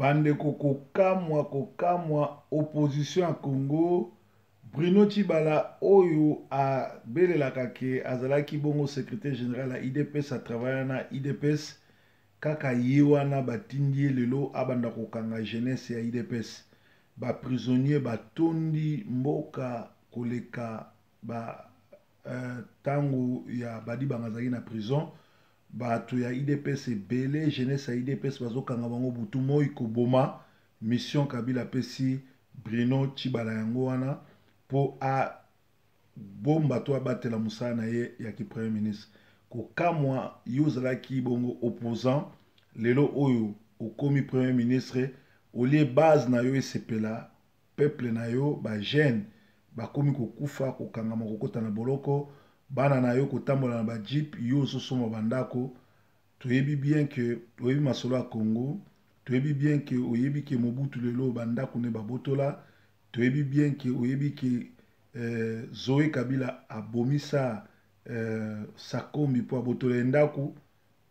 bandeko kokamwa opposition à Congo. Bruno Tshibala oyo abelelaka ke azalaki bongo secrétaire général à IDPS a travaillé na IDPS kaka ye wana batindi lelo abanda kokanga jeunesse ya IDPS ba prisonnier batondi mboka koleka ba tango ya badi bangazaki na prison bato ya IDPS ebele jeunesse ya IDPS bazokanga bango butu moi koboma mission Kabila pesi Bruno Tshibala yango wana po a bomba to abatela musala na ye ya ki premier ministre kokamwa yozalaki bongo opposant lelo oyo okomi premier ministre olie base na yo esepela peuple na yo ba jeune bakomi kokufa kokangama kokota na boloko bana na yo kotambola na ba jeep yo ozosoma bandako toyebi bien que oyebi masolo ya Congo toyebi bien que oyebi ke Mobutu lelo bandako ne babotola toyebi bien que oyebi ke Zoé Kabila abomisa sakombi po abotola ndako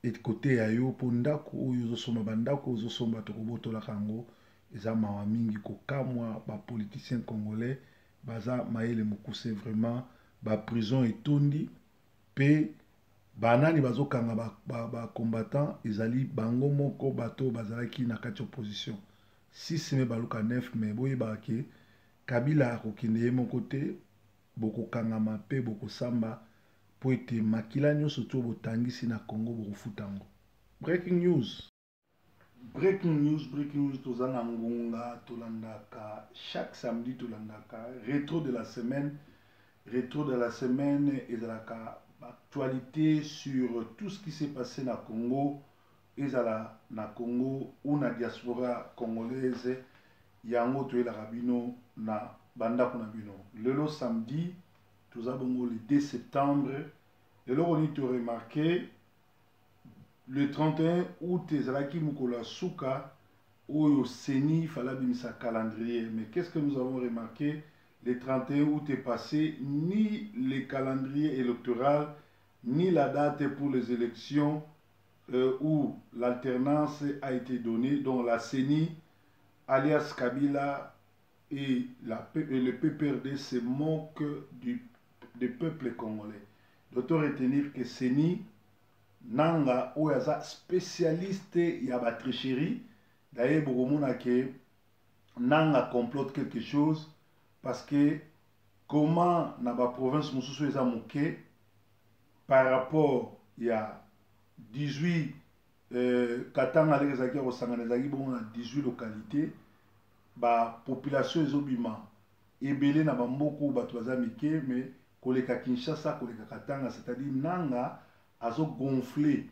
et côté ya yo po ndako oyo ozosoma bandako ozosoma to kobotola kango eza mawa mingi kokamwa ba politiciens congolais baza mayele mokuse vraiment ba prison etondi pe banani bazokanga ba combattant ezali bango moko bato bazalaki na kati opposition 6 me baluka 9 me boyeba ke Kabila akokende ye moko te bokokangama pe bokosamba po ete makila nyonso to botangisi na Congo bokofutango. Breaking news toza na ngonga tolandaka chaque samedi tolandaka rétro de la semaine ezalaka actualité sur tout ce qui s'est passé na Congo ezala na Congo ou na diaspora congolaise yango toyelaka bino na bandako na bino lelo samedi toza bongo le 2 septembre lelo koni to remarqué le 31 août ezalaki mokolo ya suka oyo seni fala bimisa calendrier mais qu'est-ce que nous avons remarqué le 31 août est passé ni le calendrier électoral ni la date pour les élections où l'alternance a été donnée donc la CENI alias Kabila et le PPRD se moquent du peuple congolais. D'autant retenir que Seni Nanga Oyaza spécialiste ya ba tricherie. D'ailleurs, Bogomona que Nanga complote quelque chose parce que comment na ba province Moussousou eza moqué par rapport ya 18 Katanga lezaki ya kosangana ezaki bongo na 18 localités ba population ezobima ebele na bamboko bato baza mike mais koleka Kinshasa koleka Katanga c'est-à-dire Nanga azo gonfler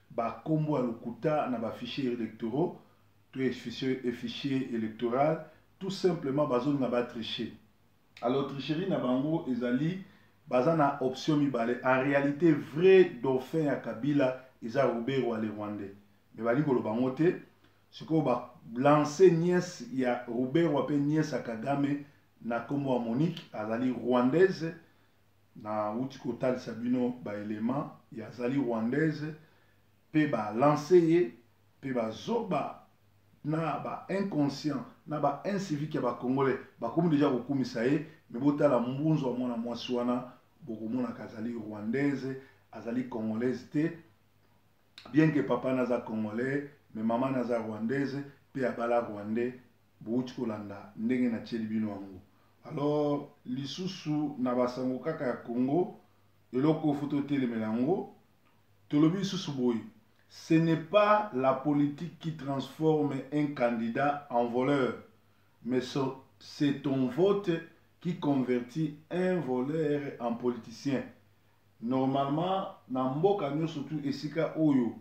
ba kombo ya lokuta na ba fichiers électoraux to fichier électoral tout simplement bazo na ba tricher alors tricherie na bango ezali baza na option mibale en réalité vrai dauphin ya Kabila eza Robert Wale Rwandais mais bali koloba ngo te siko ba lancer nièce ya Robert Wape nièce ya Kagame na kombo ya Monique azali rwandaise na uti kotal sabino ba élément ya azali rwandaise pe ba lancer ye pe ba zoba na ba inconscient na ba incivique ya ba congolais ba komi déjà kokumisa ye mais botala mbunzo wa mwana mwasi wana bokomona kazali rwandaise azali congolaise te bien que papa naza congolais mais maman naza rwandaise pe abala rwandais bouti kolanda ndenge na tieli bino wango alors lisusu na basango kaka ya Congo eloko foto telemela yango tolobi lisusu boy ce n'est pas la politique qui transforme un candidat en voleur mais c'est ton vote qui convertit un voleur en politicien. Normalement, na mboka nyo surtout esika oyo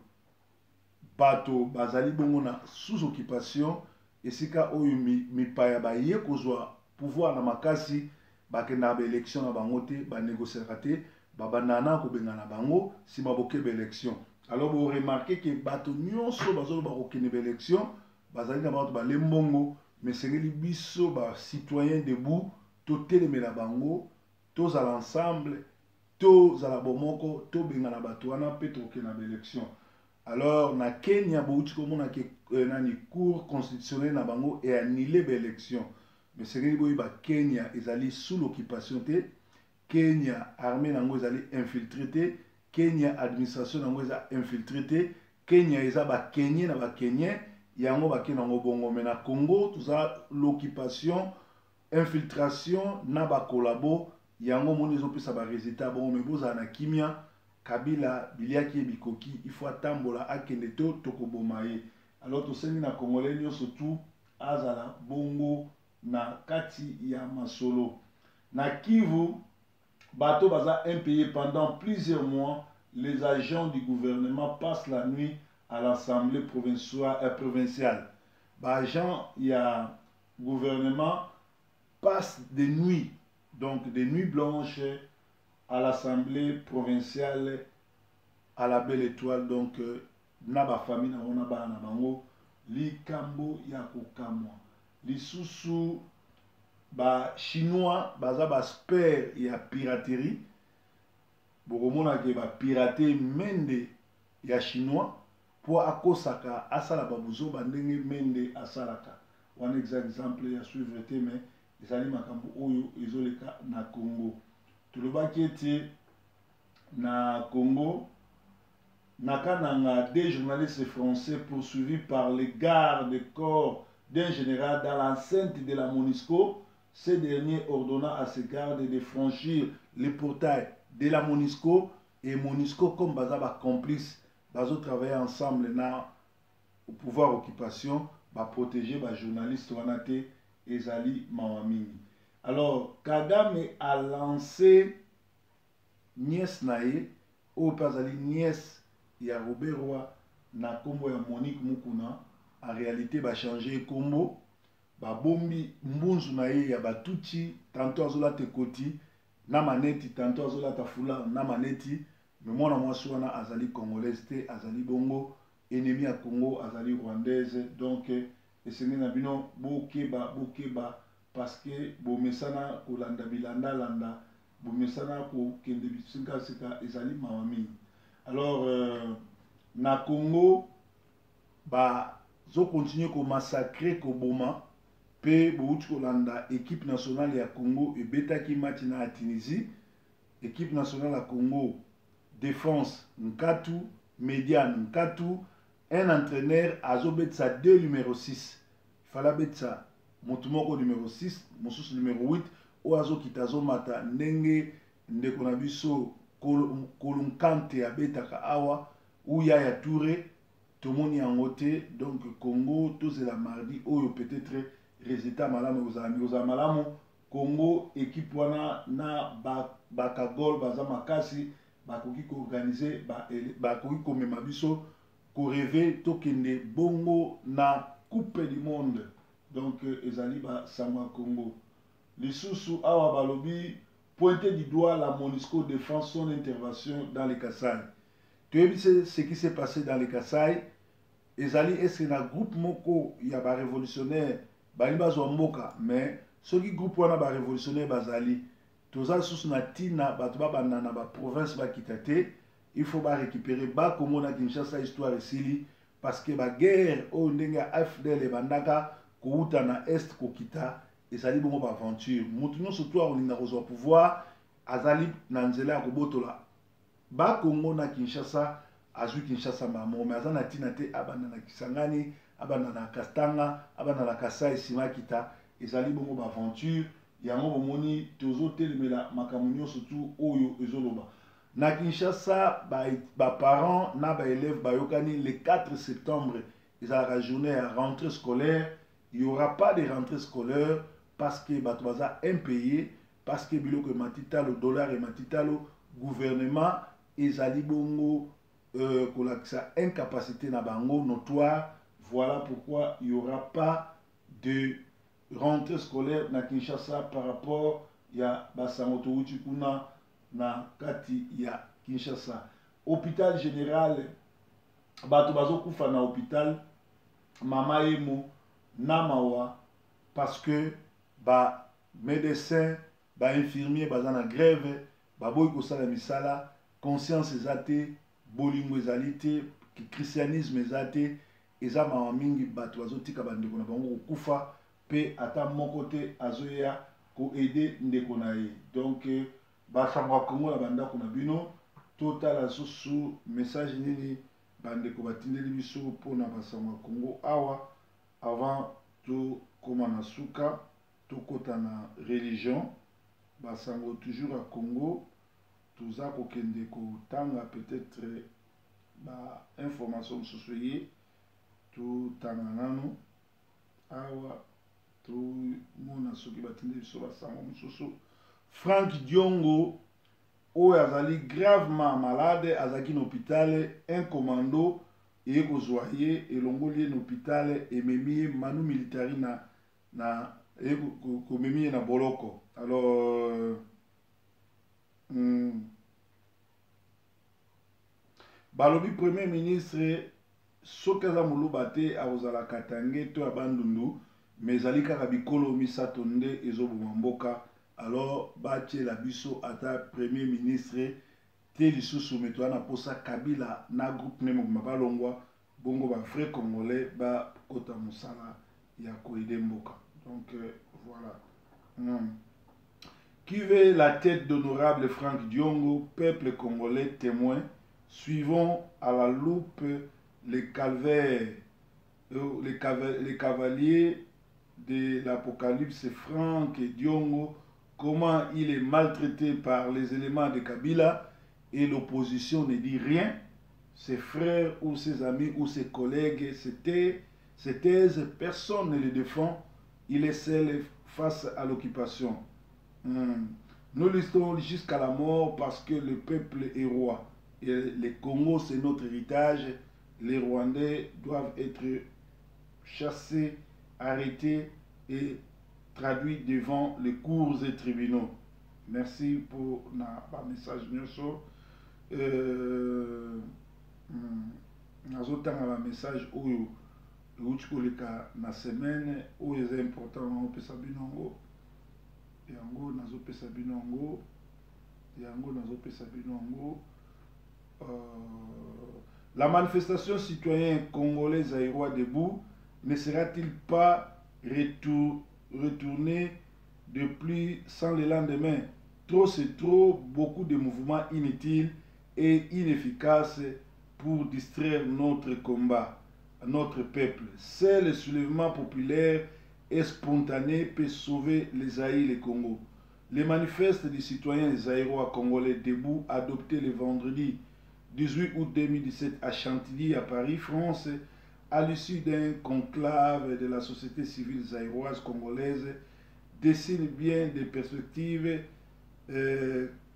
bato bazali bongo na sous occupation esika oyo mipaya ba ye kozwa pouvoir na makasi bakenda ba élection na bango te ba négocier te ba banana ko benga na bango si maboke ba élection alors vous remarquez que bato nyonso bazolo ba kokene ba élection bazali na bato ba lembongo mais c'est li biso ba citoyen debout to telemela bango tous à l'ensemble tous à la bomoko to benga na bato wana pe to ke na élection Alors na Kenya bouti komona ke nani cour constitutionnelle na bango et annulé l'élection. Mais c'est que Kenya ezali sous l'occupation te, Kenya armée nango ezali infiltré te, Kenya administration nango eza infiltré te, Kenya eza ba Kenyan na ba Kenyan yango ba kenango bongo. Mais na Congo tout ça l'occupation, infiltration na ba collabo yango moni ezopesa ba résultat bon. Mais boza na kimia Kabila biliaki bikoki il faut tambola akende to tokoboma ye. Alors tosengi na Congolais surtout azala bongo na kati ya masolo. Na Kivu bato baza impayé pendant plusieurs mois. Les agents du gouvernement passent la nuit à l'assemblée provinciale. Ba agent ya gouvernement passent des nuits, donc des nuits blanches à l'assemblée provinciale à la Belle Étoile. Donc na ba famille na ona ba na bango likambo ya kokamwa lisusu ba chinois baza ba spare ya piraterie bokomona ke ba pirater mende ya chinois po akosaka asala babuzo bandenge mende asalaka. One exemple ya suivre te mais ezali makambo oyo ezoleka na Congo. Tulobaki ete na Congo nakananga des journalistes français poursuivis par les gardes corps d'un général dans l'enceinte de la MONUSCO. Ce dernier ordonna à ses gardes de franchir les portails de la MONUSCO et MONUSCO comme bazaba complice bazo travailler ensemble na au pouvoir occupation ba protéger ba journalistes wanate ezali mawamini. Alors Kagame a lancé nièce nae au pazali nièce ya Robert Roy na kombo ya Monique Mukuna. En réalité ba changer kombo ba bombi mbunzu nae ya batuti tantôt azola te koti na maneti tantôt azola ta fula na maneti. Mais moi na mwasi wana azali congolaise te, azali bongo ennemi ya Congo, azali rwandaise. Donc esengeli na bino bokeba parce que bomesana kolanda bilanda landa bomesana ko kende bisinga sika ezali mawami. Alors na Congo ba zo continuer ko massacrer ko boma pe bouti kolanda équipe nationale ya Congo et betaki match na Tunisie. Équipe nationale ya Congo défense Nkatu, médiane Nkatu, un entraîneur azobetsa 2 numéro 6. Il fallait betsa Motumoko numéro 6, Mosus numéro 8, Oazo Kitazo Mata, Nenge, Ndekonabiso, Kolunkante abetaka awa, ou Yaya Touré, tout le monde y a ngoté. Donc Congo, tout c'est la mardi, ou peut-être résultat malamu aux malamu. Congo, équipe wana na bakagol, bazamakasi, bakoki ko organiser, bakoki ko mema biso, ko rêver tokende bongo na coupe du monde. Donc ezali ba Sangwa Congo. Lisusu awa balobi pointer du doigt la MONUSCO défend son intervention dans les Kasaï. Tu as vu ce qui s'est passé dans les Kasaï? Ezali est-ce que na groupe moko ya ba révolutionnaire bali bazwa mboka mais ce qui groupe wana ba révolutionnaire bazali toza sous na tina bato ba banda na ba province ba kitate. Il faut ba récupérer ba Congo na Kinshasa histoire esili parce que ba guerre o ndenge AFDL e bandaka kouta na est kokita ezali bongo ba aventure mutu no surtout olinga kozwa pouvoir azali na nzela ya kobotola ba Congo na Kinshasa azwi Kinshasa mamo mais azana tina te abanda na Kisangani abanda na Kastanga abanda na Kasai sima kita ezali bongo ba aventure yango bomoni tozo telemela makamunyo surtout oyo ezoloba na Kinshasa ba parents na ba élèves bayokani le 4 septembre ezala journée à rentrée scolaire. Il n'y aura pas de rentrée scolaire parce que bato baza impayé parce que biloko matitalo dollar et matitalo gouvernement ezali bongo kolakisa incapacité na bango notoire. Voilà pourquoi il n'y aura pas de rentrée scolaire na Kinshasa par rapport ya basangoto uti kuna na kati ya Kinshasa. Hôpital général bato bazo kufa na hôpital Mama Emo Namawa parce que ba médecin ba infirmier baza na grève ba boy ko sala misala conscience ezate bolingo ezali te que christianisme ezate eza mawa mingi bato bazotika bandeko na bango kokufa pe ata moko te azoya koaide ndeko na ye. Donc basango ya Congo na bandako na bino totala susu message nini bandeko batindeli biso mpona basango ya Congo awa avant tokoma na suka tokota na religion. Basango toujours à Congo toza kokende kotanga peut-être ba information mosusu ye totanga nano awa tomona soki batindeli biso basango mosusu. Frank Diongo oyo azali gravement malade azalaki na hôpital, un commando eye kozwa ye elongoli ye na hôpital ememi ye manu militari na komemi ye na boloko. Alors balobi premier ministre soki aza moluba te akozala katange to ya bandundu mais ezali kaka bikolo misato nde ezoboma mboka. Alors batiela biso ata premier ministre te lisusu me toza na posa Kabila na groupe ne mobima balongwa bongo ba vrai congolais bakota mosala ya koide mboka. Donc voilà. Qui veut la tête d'honorable Frank Diongo, peuple congolais témoin, suivons à la loupe les cavaliers de l'Apocalypse Frank Diongo, comment il est maltraité par les éléments de Kabila et l'opposition ne dit rien. Ses frères ou ses amis ou ses collègues se taisent, personne ne le défend. Il est seul face à l'occupation. Nous listons jusqu'à la mort parce que le peuple est roi. Et le Congo, c'est notre héritage. Les Rwandais doivent être chassés, arrêtés et traduits devant les cours et tribunaux. Merci pour le message. Nazotanga ba message oyo eutukoleka na semaine oyo est important opesa binongo yango nazopesa binongo la manifestation citoyenne congolais zaïrois debout ne sera-t-il pas retournée depuis sans le lendemain? Trop c'est trop, beaucoup de mouvements inutiles et inefficaces pour distraire notre combat, notre peuple. Seul le soulèvement populaire et spontané peut sauver les Zaïre et le Congo. Les manifestes des citoyens zaïrois congolais debout adoptés le vendredi 18 août 2017 à Chantilly, à Paris, France, à l'issue d'un conclave de la société civile zaïroise congolaise, dessinent bien des perspectives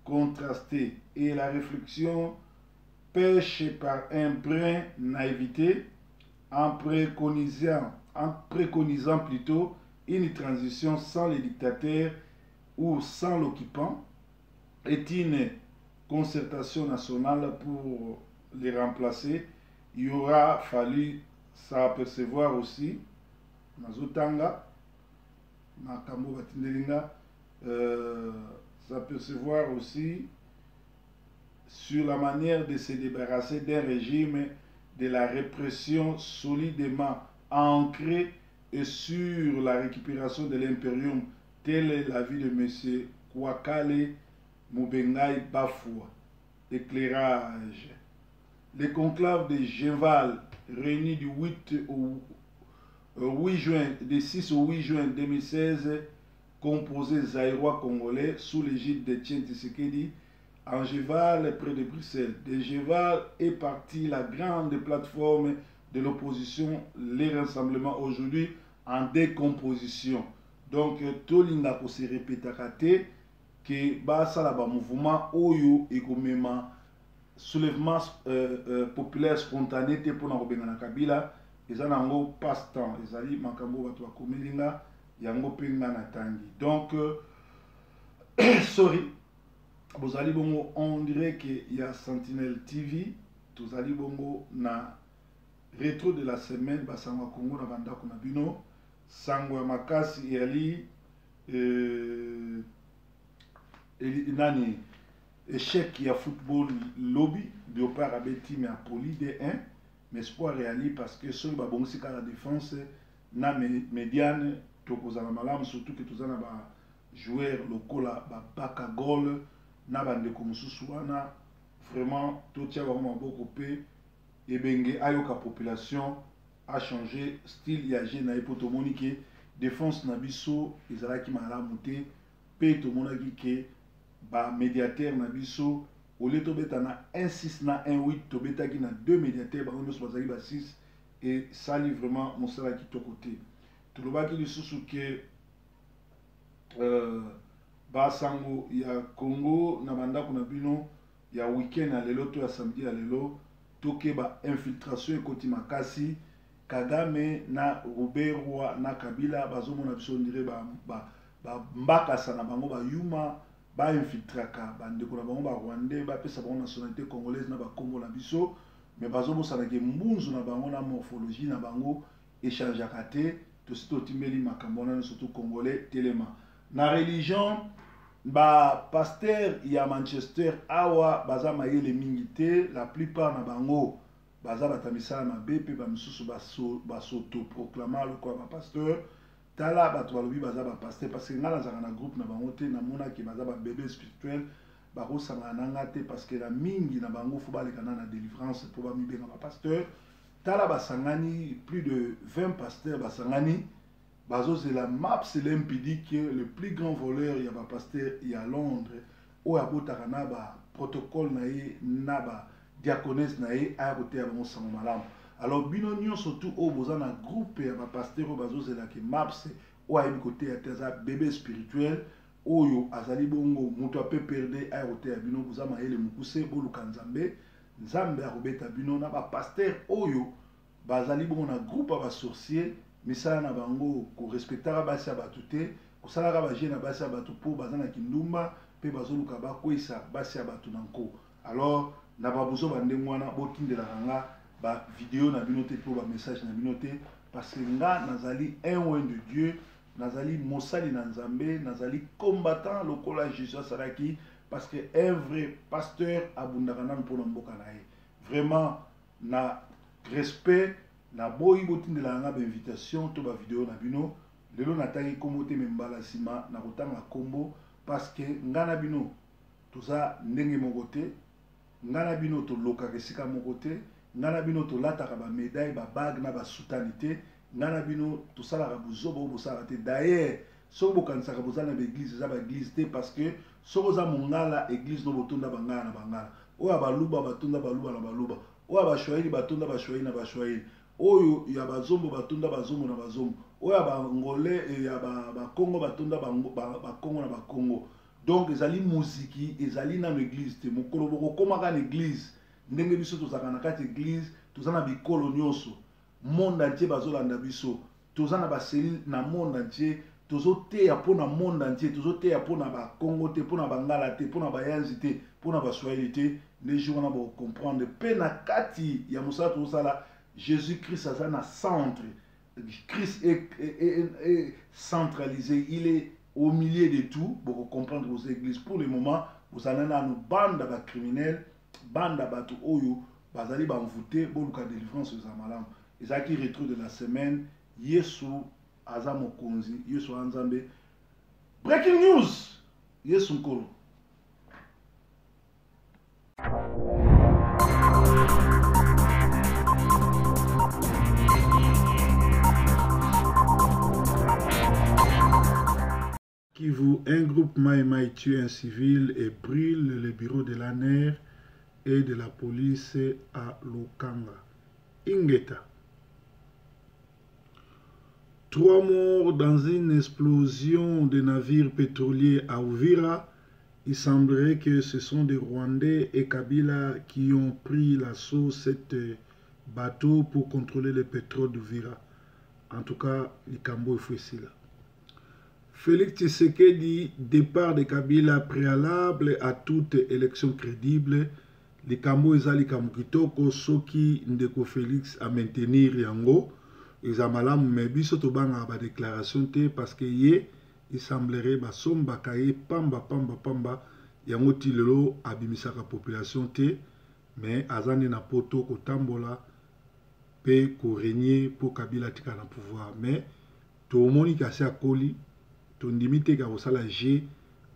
contrastées et la réflexion pêche par un brin naïveté en préconisant plutôt une transition sans les dictateurs ou sans l'occupant est une concertation nationale pour les remplacer. Il aura fallu s'apercevoir aussi Nazotanga Nakambo Batindelinga s'apercevoir aussi sur la manière de se débarrasser d'un régime de la répression solidement ancrée et sur la récupération de l'impérium, telle est l'avis de M. Kwakale Mubengai Bafoua. Éclairage. Les conclaves de Genval, réunis du 6 au 8 juin 2016, composés zaïrois congolais sous l'égide de Tien Tshisekedi, en Genval, près de Bruxelles. De Genval est partie la grande plateforme de l'opposition, les rassemblements aujourd'hui en décomposition. Donc, tout le monde se répète que basa la mouvement oyo ekomema soulèvement populaire spontané te pona kobenga na Kabila eza nango passe-temps ezali makambo bato bakomelinga yango penga na tangi. Donc sorry bozali bongo, on dirait que y a Sentinelle TV tozali bongo na rétro de la semaine basango Congo na bandako na bino sango ya makasi yali nani échec ya football lobby Biopar abe team ya Poli D1 mais espoir réali parce que soki babongisi kaka défense na médiane tokozala malamu, surtout que toza na bajoueur lokola babaka gol na bandeko mosusu wana vraiment totia bango maboko mpe ebenge ayoka population a changé style ya jeu na ye mpo tomoni ke défense na biso ezalaki malamu te mpe tomonaki ke bamédiatere na biso olie tobeta na 1-6 na 1-8 tobetaki na 2 médiatere bango nyonso bazalaki ba 6 esali vraiment mosala kitoko te. Tolobaki lisusu ke basango ya Congo na bandako na bino ya weekend ya lelo to ya samedi ya lelo tokeba infiltration ekoti makasi. Kagame na Ruberwa na Kabila bazomona biso ndire mbakasa na bango bayuma ba infiltraka bandeko na bango ba Rwandais bapesa bango nationalité congolaise na bakombo na biso, mais bazobosana ke mbunzu na bango na morphologie na bango échangeaka te. Tosi totimbeli makambo wana surtout congolais telema na religion. Ba pasteur ya Manchester awa baza mayele mingi te, la plupart na bango baza batamisala mabe mpe bamisusu basotoproclama lokola bapasteur. Tala bato balobi baza bapasteur parce que nga nazalaka na groupe na bango te, namonaki baza babebe spirituel bakosangana na nga te parce que na mingi na bango fo balekana na délivrance mpo bamibenga bapasteur. Tala basangani plus de 20 pasteurs basangani bazozela maps l'impidique le plus grand voleur ya bapasteur ya Londres oyo abotaka na baprotocole na ye na badiaconese na ye aya koteya bango sango malamu. Alors bino nyonso tu oyo boza na groupe ya bapasteur oyo bazozelaki maps oyo ayebi koteya te aza bebe spirituel oyo azali bongo moto ape perde aya koteya bino, boza mayele mokuse boluka nzambe nzambe akobeta bino na bapasteur oyo bazali bongo na groupe ya basorcier. Misala na bango korespectaka basi ya bato te, kosalaka baje na basi ya bato mpo baza na kindumba mpe bazoluka bakwesa basi ya bato na nko. Alors na babuzo bandenge wana botindelaka nga bavideo na bino te mpo bamessage na bino te parce que nga nazali un oin de Dieu, nazali mosali na nzambe, nazali combattant lokola Jésus asalaki parce que un vrai pasteur abundaka nanu mpona mboka na ye. Vraiment na respect na boyi botindela nga invitation to ba vidéo na bino lelo natangi kombo te membala sima na kotanga kombo parce que ngana bino toza ndenge moko te, ngana bino to loka kesika moko te, ngana bino to lataka ba médaille ba bague na ba soutane te, ngana bino to salaka buzobo bosala te. D'ailleurs so bokanisaka bozana ba église za ba église te parce que so za mongala église no botonda bangala na bangala oya baluba batonda baluba na baluba oya bashwaili batonda bashwaili na bashwaili oyo ya bazombo batonda bazombo na bazombo oyo bangolais ya bakongo batonda bakongo na bakongo. Donc ezali muziki ezali na église te mokolo bokokomaka na église ndenge biso tozalaka na kati église toza na bikolo nyonso monde entier bazolanda biso, toza na baseli na monde entier, tozoteya mpona monde entier, tozoteya mpona bakongo te, mpona bangala te, mpona bayanzi te, mpona baswahili te. Les jours wana bocomprendre mpe na kati ya mosala tozosala Jésus-Christ aza na centre. Christ est centralisé, il est au milieu de tout. Pour comprendre vos églises, pour le moment, vous allez dans une bande de criminels, bande de bateaux oyo, vous allez envoûter, pour le cas de délivrance aux amalam. Et ça qui retrouve de la semaine, Yesu aza mokonzi, Yesu anzambe. Breaking news, Yesu nkolo. Kivu, un groupe Maïmaï tue un civil et brûle le bureau de l'ANER et de la police à Lokanga. Ingeta. 3 morts dans une explosion de navires pétroliers à Uvira. Il semblerait que ce sont des Rwandais et Kabila qui ont pris l'assaut cet bateau pour contrôler le pétrole d'Uvira. En tout cas, Likambo est ici là. Félix Tshisekedi, départ de Kabila préalable à toute élection crédible. Likambo eza likambo kitoko soki ndeko Félix a maintenir yango. Eza malamu mais biso tobanga ba déclaration te parce que ye il semblerait basomba kaye pamba yango ti lelo abimisaka population te mais azane na poto kotambola pe ko régner pour Kabila tika na pouvoir. Mais tout le monde qui a akoli to ndimite ka osala G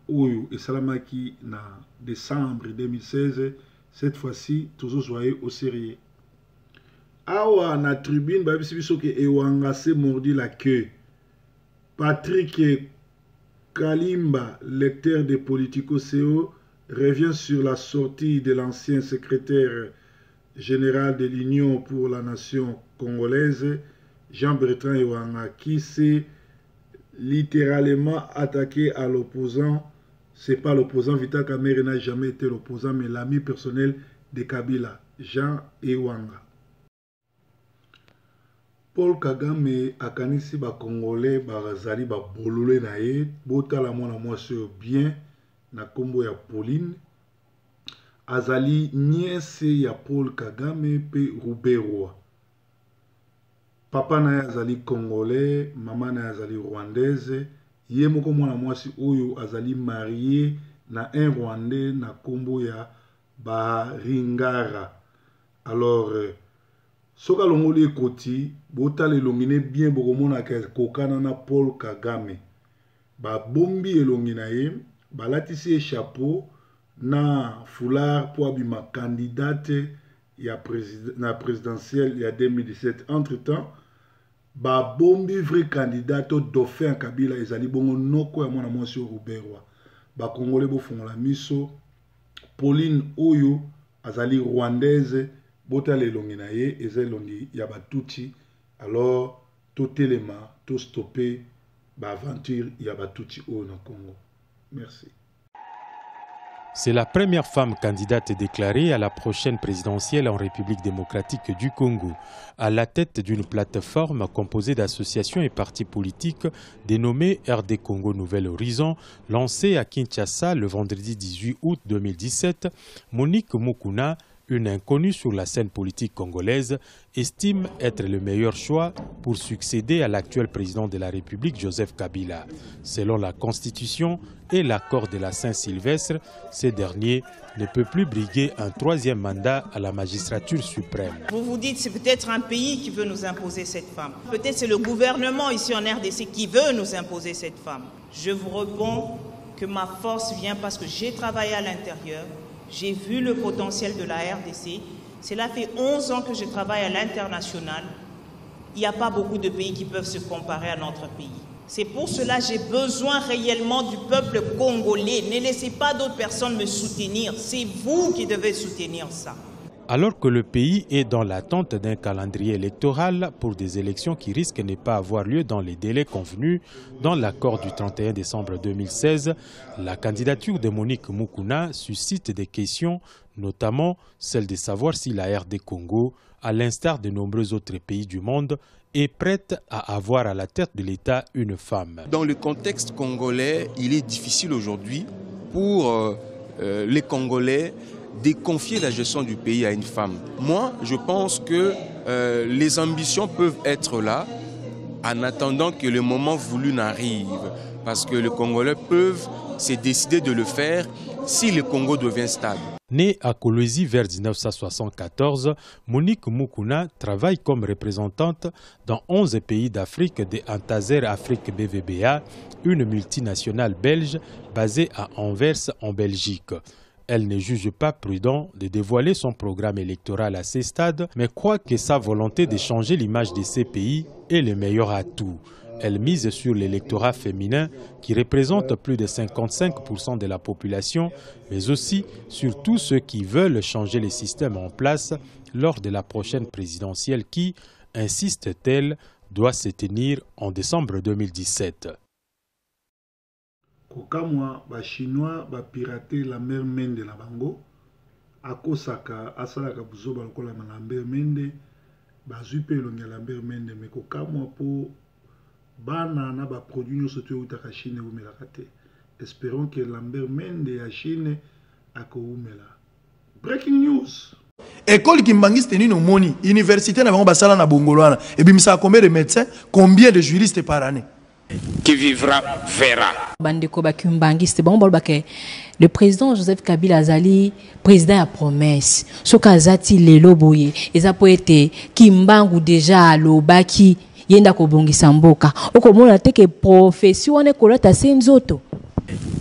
oyo esalamaki na décembre 2016. Cette fois-ci toujours soyez au sérieux. Awa na tribune ba biso ke Ewanga se mordi la queue. Patrick Kalimba, lecteur de Politico CO, revient sur la sortie de l'ancien secrétaire général de l'Union pour la nation congolaise, Jean-Bertrand Ewanga, qui s'est littéralement attaqué à l'opposant. C'est pas l'opposant, Vital Kamerhe n'a jamais été l'opposant, mais l'ami personnel de Kabila, Jean Ewanga. Paul Kagame akanisi ba Congolais bazali ba bolole na ye botala mwana mwasi bien na kombo ya Pauline azali niese ya Paul Kagame pe Ruberwa. Papa na azali Congolais, mama na azali Rwandaise, ye moko mwana mwasi oyo azali marié na un Rwandais na kombo ya Baringara. Alors soka longoli ekoti botala elongine bien bokomona kokana na Paul Kagame ba bombi elongi na ye balatisi ye chapeau na foulard pour abima candidate ya na présidentielle ya 2017. Entre temps ba bombi vrai candidat au dauphin Kabila ezali bongo noko ya mwana mwasi Ruberwa. Ba Congolais bo fongola miso Pauline oyo azali Rwandaise bota le longi na ye eza longi ya batuti. Alors tout élément tout stopper ba aventure ya batuti au na Congo. Merci. C'est la première femme candidate déclarée à la prochaine présidentielle en République démocratique du Congo, à la tête d'une plateforme composée d'associations et partis politiques dénommée RD Congo Nouvel Horizon, lancée à Kinshasa le vendredi 18 août 2017. Monique Mukuna, une inconnue sur la scène politique congolaise, estime être le meilleur choix pour succéder à l'actuel président de la République, Joseph Kabila. Selon la Constitution et l'accord de la Saint-Sylvestre, ce dernier ne peut plus briguer un troisième mandat à la magistrature suprême. Vous vous dites c'est peut-être un pays qui veut nous imposer cette femme. Peut-être c'est le gouvernement ici en RDC qui veut nous imposer cette femme. Je vous réponds que ma force vient parce que j'ai travaillé à l'intérieur. J'ai vu le potentiel de la RDC. Cela fait 11 ans que je travaille à l'international. Il n'y a pas beaucoup de pays qui peuvent se comparer à notre pays. C'est pour cela que j'ai besoin réellement du peuple congolais. Ne laissez pas d'autres personnes me soutenir. C'est vous qui devez soutenir ça. Alors que le pays est dans l'attente d'un calendrier électoral pour des élections qui risquent de ne pas avoir lieu dans les délais convenus dans l'accord du 31 décembre 2016, la candidature de Monique Mukuna suscite des questions, notamment celle de savoir si la RD Congo, à l'instar de nombreux autres pays du monde, est prête à avoir à la tête de l'État une femme. Dans le contexte congolais, il est difficile aujourd'hui pour les Congolais de confier la gestion du pays à une femme. Moi, je pense que les ambitions peuvent être là en attendant que le moment voulu n'arrive. Parce que les Congolais peuvent se décider de le faire si le Congo devient stable. Née à Kolwezi vers 1974, Monique Mukuna travaille comme représentante dans 11 pays d'Afrique de Antazer Afrique BVBA, une multinationale belge basée à Anvers en Belgique. Elle ne juge pas prudent de dévoiler son programme électoral à ces stades, mais croit que sa volonté de changer l'image de ces pays est le meilleur atout. Elle mise sur l'électorat féminin qui représente plus de 55% de la population, mais aussi sur tous ceux qui veulent changer le système en place lors de la prochaine présidentielle qui, insiste-t-elle, doit se tenir en décembre 2017. Kokamwa ba chinois ba pirater la mer Mende na bango akosaka asalaka buzoba lokola na mer Mende bazupe longa la mer Mende mais kokamwa po bana na ba produit nyonso to utaka Chine umelaka te. Espérons que la mer Mende ya Chine akoumela. Breaking news. École Kimbangiste tenu no moni université na bango basala na bongolwana et bimisa combien de médecins, combien de juristes par année. Qui vivra verra. Bandeko bakumbangiste bake le président Joseph Kabila azali président à promesse soka azati lelo boye eza po ete kimbangu déjà alobaki yenda kobongisa mboka okomona teke profession wana kolata senzoto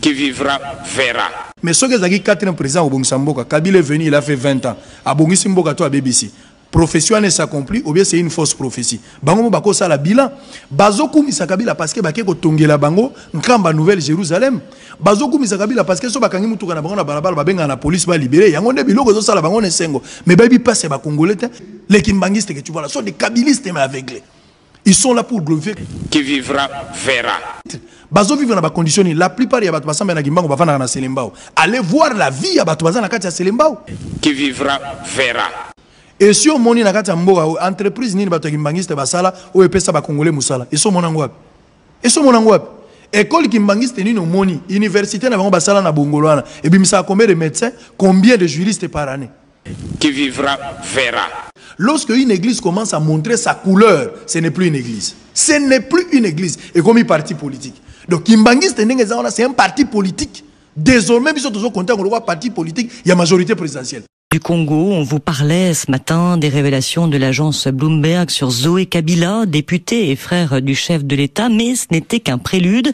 Qui vivra verra. Mais ce que Zaki 4e président au Bongsamboka, Kabila est venu, il a fait 20 ans. À Bongisimboka, toi à BBC. Profession n'est s'accomplit, ou bien c'est une fausse prophétie. Bango bako ça la bilan. Bazoku misakabila parce que baké ko tongela bango, nkamba Nouvelle Jérusalem. Bazoku misakabila parce que so bakangi mutuka na bango na balabala babenga na police ba libérer. Yango nde biloko zo sala bango ne sengo. Mais baby passe ba congolais les kimbangistes que tu vois là sont des kabylistes mais aveuglés. Ils sont là pour glorifier. Qui vivra verra. Bazo vivre dans des conditions. La plupart des gens qui vivent dans Selembao. Allez voir la vie à Batouazan à Selembao. Qui vivra verra. Et si on moni na kati mboka entreprise ni bato kimbangiste basala o epesa ba congolais musala. Et so monango wapi? Et so monango wapi? École kimbangiste ni no moni, université na bango basala na bongolwana. Et bimisa combien de médecins, combien de juristes par année? Qui vivra verra. Lorsque une église commence à montrer sa couleur, ce n'est plus une église. Ce n'est plus une église. Et comme un parti politique. Donc, Kimbangiste, c'est un parti politique. Désormais, ils sont toujours contents qu'on voit parti politique, il y a majorité présidentielle. Du Congo, on vous parlait ce matin des révélations de l'agence Bloomberg sur Zoé Kabila, député et frère du chef de l'État, mais ce n'était qu'un prélude.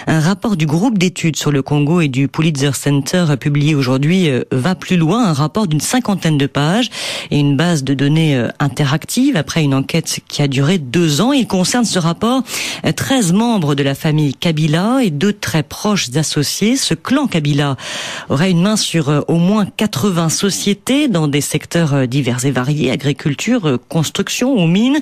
Un rapport du groupe d'études sur le Congo et du Pulitzer Center publié aujourd'hui va plus loin, un rapport d'une 50aine de pages et une base de données interactive après une enquête qui a duré 2 ans. Il concerne ce rapport 13 membres de la famille Kabila et 2 très proches associés. Ce clan Kabila aurait une main sur au moins 80 sociétés dans des secteurs divers et variés, agriculture, construction ou mines.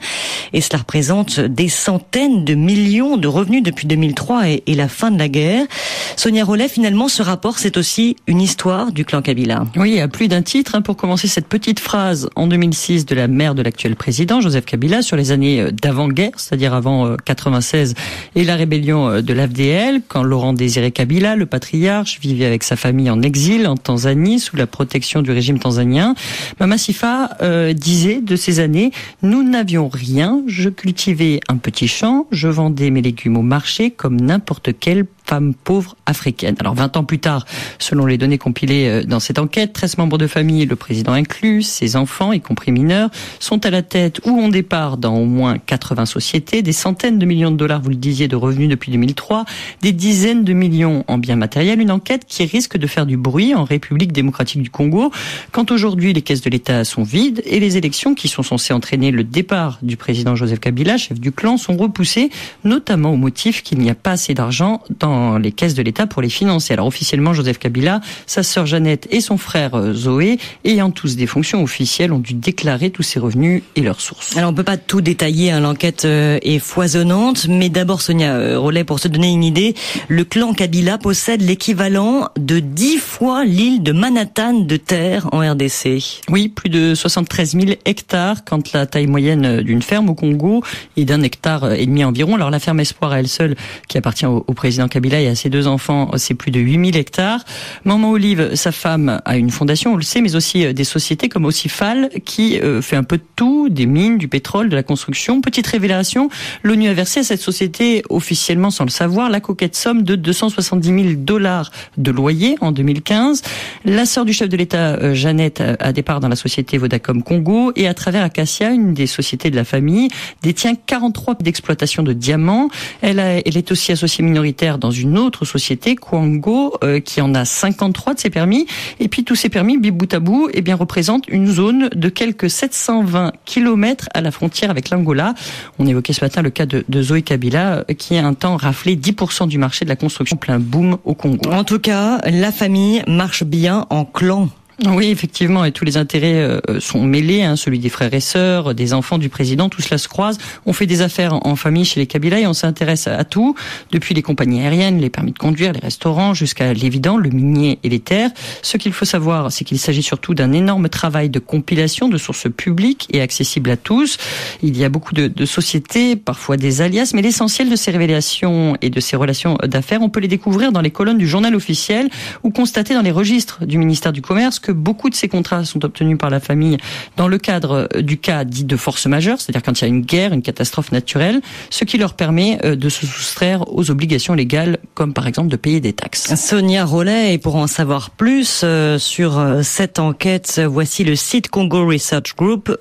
Et cela représente des centaines de millions de revenus depuis 2003 et la fin de la guerre. Sonia Rollet, finalement, ce rapport, c'est aussi une histoire du clan Kabila. Oui, à plus d'un titre. Pour commencer, cette petite phrase en 2006 de la mère de l'actuel président, Joseph Kabila, sur les années d'avant-guerre, c'est-à-dire avant 96 et la rébellion de l'AFDL, quand Laurent Désiré Kabila, le patriarche, vivait avec sa famille en exil en Tanzanie sous la protection du régime tanzanien. Mama Sifa disait de ces années, nous n'avions rien, je cultivais un petit champ, je vendais mes légumes au marché comme n'importe quelle femme pauvre africaine. Alors 20 ans plus tard, selon les données compilées dans cette enquête, 13 membres de famille, le président inclus, ses enfants, y compris mineurs, sont à la tête ou ont départ dans au moins 80 sociétés, des centaines de millions de dollars, vous le disiez, de revenus depuis 2003, des dizaines de millions en biens matériels, une enquête qui risque de faire du bruit en République démocratique du Congo, quand aujourd'hui les caisses de l'État sont vides et les élections qui sont censées entraîner le départ du président Joseph Kabila, chef du clan, sont repoussées, notamment au motif qu'il n'y a pas assez d'argent dans les caisses de l'État pour les financer. Alors officiellement, Joseph Kabila, sa sœur Jeannette et son frère Zoé, ayant tous des fonctions officielles, ont dû déclarer tous ces revenus et leurs sources. Alors on peut pas tout détailler, l'enquête est foisonnante, mais d'abord Sonia Rollet, pour se donner une idée, le clan Kabila possède l'équivalent de 10 fois l'île de Manhattan de terre en RDC. Oui, plus de 73 000 hectares, quand la taille moyenne d'une ferme au Congo est d'1,5 hectare environ. Alors la ferme Espoir à elle seule, qui appartient au président Kabila et à ses 2 enfants, c'est plus de 8 000 hectares. Maman Olive, sa femme, a une fondation, on le sait, mais aussi des sociétés comme Ocifal, qui fait un peu de tout, des mines, du pétrole, de la construction. Petite révélation, l'ONU a versé à cette société, officiellement sans le savoir, la coquette somme de 270 000 $ de loyer en 2015. La sœur du chef de l'État, Jeannette, a départ dans la société Vodacom Congo et à travers Acacia, une des sociétés de la famille, détient 43 d'exploitation de diamants. Elle est aussi associée minoritaire dans une autre société, Kwango, qui en a 53 de ses permis. Et puis tous ces permis, bout à bout, représentent une zone de quelques 720 km à la frontière avec l'Angola. On évoquait ce matin le cas de Zoé Kabila, qui a un temps raflé 10% du marché de la construction, plein boom au Congo. En tout cas, la famille marche bien en clan. Oui, effectivement, et tous les intérêts sont mêlés, celui des frères et sœurs, des enfants du président, tout cela se croise. On fait des affaires en famille chez les Kabila et on s'intéresse à tout, depuis les compagnies aériennes, les permis de conduire, les restaurants, jusqu'à l'évident, le minier et les terres. Ce qu'il faut savoir, c'est qu'il s'agit surtout d'un énorme travail de compilation de sources publiques et accessibles à tous. Il y a beaucoup de sociétés, parfois des alias, mais l'essentiel de ces révélations et de ces relations d'affaires, on peut les découvrir dans les colonnes du journal officiel ou constater dans les registres du ministère du Commerce que beaucoup de ces contrats sont obtenus par la famille dans le cadre du cas dit de force majeure, c'est-à-dire quand il y a une guerre, une catastrophe naturelle, ce qui leur permet de se soustraire aux obligations légales, comme par exemple de payer des taxes. Sonia Rollet, et pour en savoir plus sur cette enquête, voici le site Congo Research Group.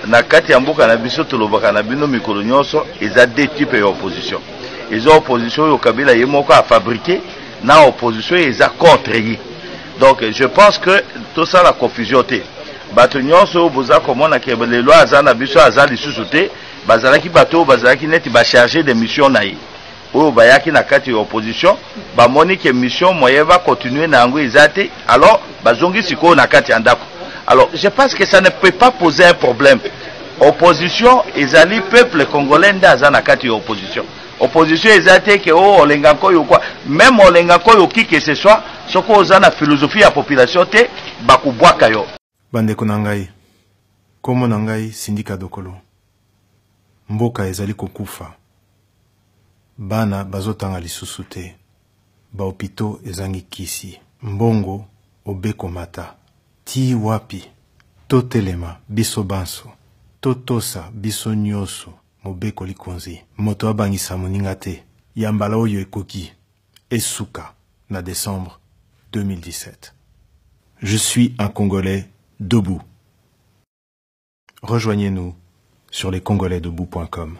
Na kati ya mboka na biso tolobaka na bino mikolo nyonso eza deux types ya opposition. Eza opposition yo Kabila ye moko a fabriqué na opposition eza contre ye. Donc je pense que tout ça la confusion te. Bato nyonso boza komona ke le loi aza na biso aza lisusu te, bazalaki bato bazalaki neti ba charger de mission na ye. Oyo bayaki na kati ya opposition, ba moni ke mission moye va continuer na yango eza te, alors bazongi siko na kati ya ndako. Alors, je pense que ça ne peut pas poser un problème. Opposition, ezali peuple congolais ndaza na kati ya opposition. Opposition ezate ke o olengako yo quoi. Même olengako yo qui que ce soit, soko ozana philosophie ya population te bakubwaka yo. Bandeko na ngai, komo na ngai Sindika Dokolo. Mboka ezali kokufa. Bana bazotanga lisusu te. Ba hopito ezangi kisi. Mbongo obeko mata. Ti wapi, totelema biso banso, totosa biso nyoso, mobeko likonzi, moto abangisa moninga te, yambala oyo ekoki, esuka, na décembre 2017. Je suis un Congolais debout. Rejoignez-nous sur lescongolaisdebout.com.